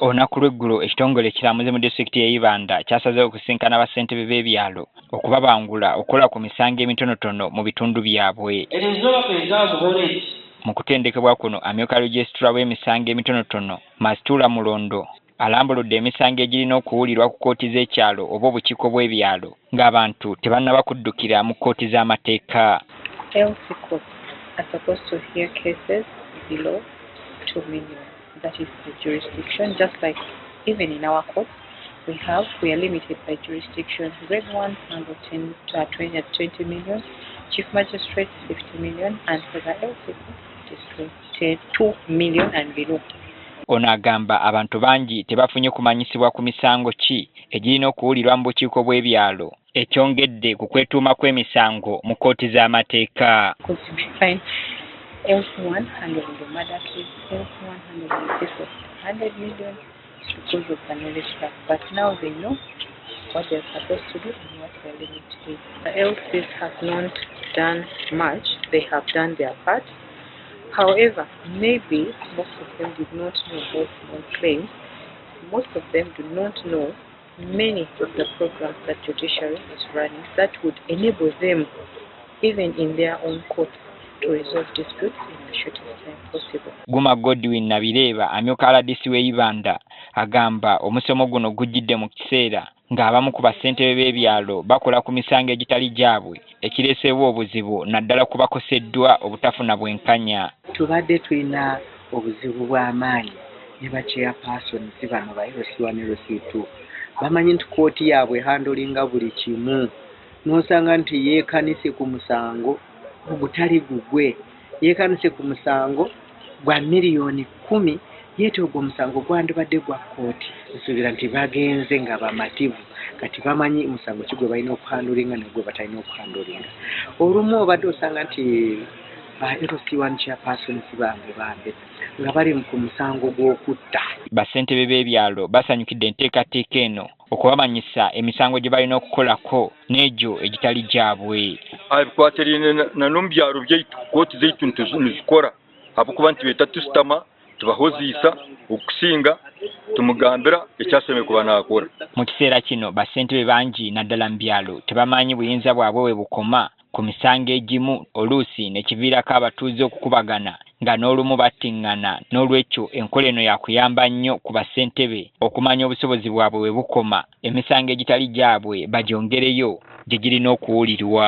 Olunaku lw'eggulo ekitongole ekiramuzi mu disitulikiti y'Ibanda kyasazeewo okusinkana bassentebe b'ebyalo okubabangula okukola ku misango emitonotono mu bitundu byabwe. Mu kutendekebwa kuno amyuka rejisitula w'emisango emitonotono Masitula Mulondo alambuludde emisango egirina okuwulirwa ku kkooti z'ekyalo oba obukiiko bw'ebyalo ng'abantu tebannaba kuddukira mu kkooti z'amateeka. LC courts are supposed to hear cases below 2 million. That is the jurisdiction. Just like even in our courts, we are limited by jurisdiction. Grade 1 handle 20 million, Chief Magistrate 50 million, and for the LC court it is 2 million and below. Ono agamba abantu bangi tebafunye kumanyisibwa ku misango ki egirina okuwulirwa mu bukiiko bw'ebyalo ekyongedde ku kwetuuma kw'emisango mu kkooti z'amateeka. LC1 handling the murder case, LC1 handling the case of 100 million because of the knowledge gap. But now they know what they're supposed to do and what they're limit to do. The LCs have not done much. They have done their part. However, maybe most of them did not know those small claims. Most of them do not know many of the programs that judiciary is running that would enable them, even in their own courts, to resolve disputes in the shortest time possible. Guma Godwin Nabireeba amyuka RDC w'Ibanda agamba omusomo guno gujjidde mu kiseera ng'abamu ku bassentebe b'ebyalo bakola ku misango egitali gyabwe ekireeseewo obuzibu naddala ku bakoseddwa obutafuna bwenkanya. Tubadde tulina obuzibu bw'amaanyi ne ba chairpersons bano ba LC1 ne LC2 bamanyi nti kkooti yaabwe handolinga buli kimu n'osanga nti yeekanise ku musango ogutali gugwe, yeekanise ku musango gwa miliyoni 10 yeete ogwo omusango gwandibadde gwa kkooti. Nsuubira nti bagenze nga bamativu kati bamanyi musango ki gwe balina okuhandolinga ne gwe batalina okuhandolinga. Olumu obadde osanga nti LC1 chairpersons bambe nga bali ku musango gw'okutta. Bassentebe b'ebyalo basanyukidde enteekateeka eno okubamanyisa emisango gye balina okukolako n'egyo egitali gyabwe. Abikwatirine n'omu byalo byaitu kkooti zaitu nizikora habwokuba nti beeta tusitama tubahoziisa okusinga tumugambira ekyaseme kuba naakora. Mu kiseera kino bassentebe bangi naddala mu byalo tebamanyi buyinza bwabwe we bukoma ku misango egimu oluusi ne kiviirako abatuuze okukubagana nga n'olumu battiŋŋana. N'olwekyo enkola eno yakuyamba nnyo ku bassentebe okumanya obusobozi bwabwe we bukoma emisango egitali gyabwe bagyongereyo gye girina okuwulirwa.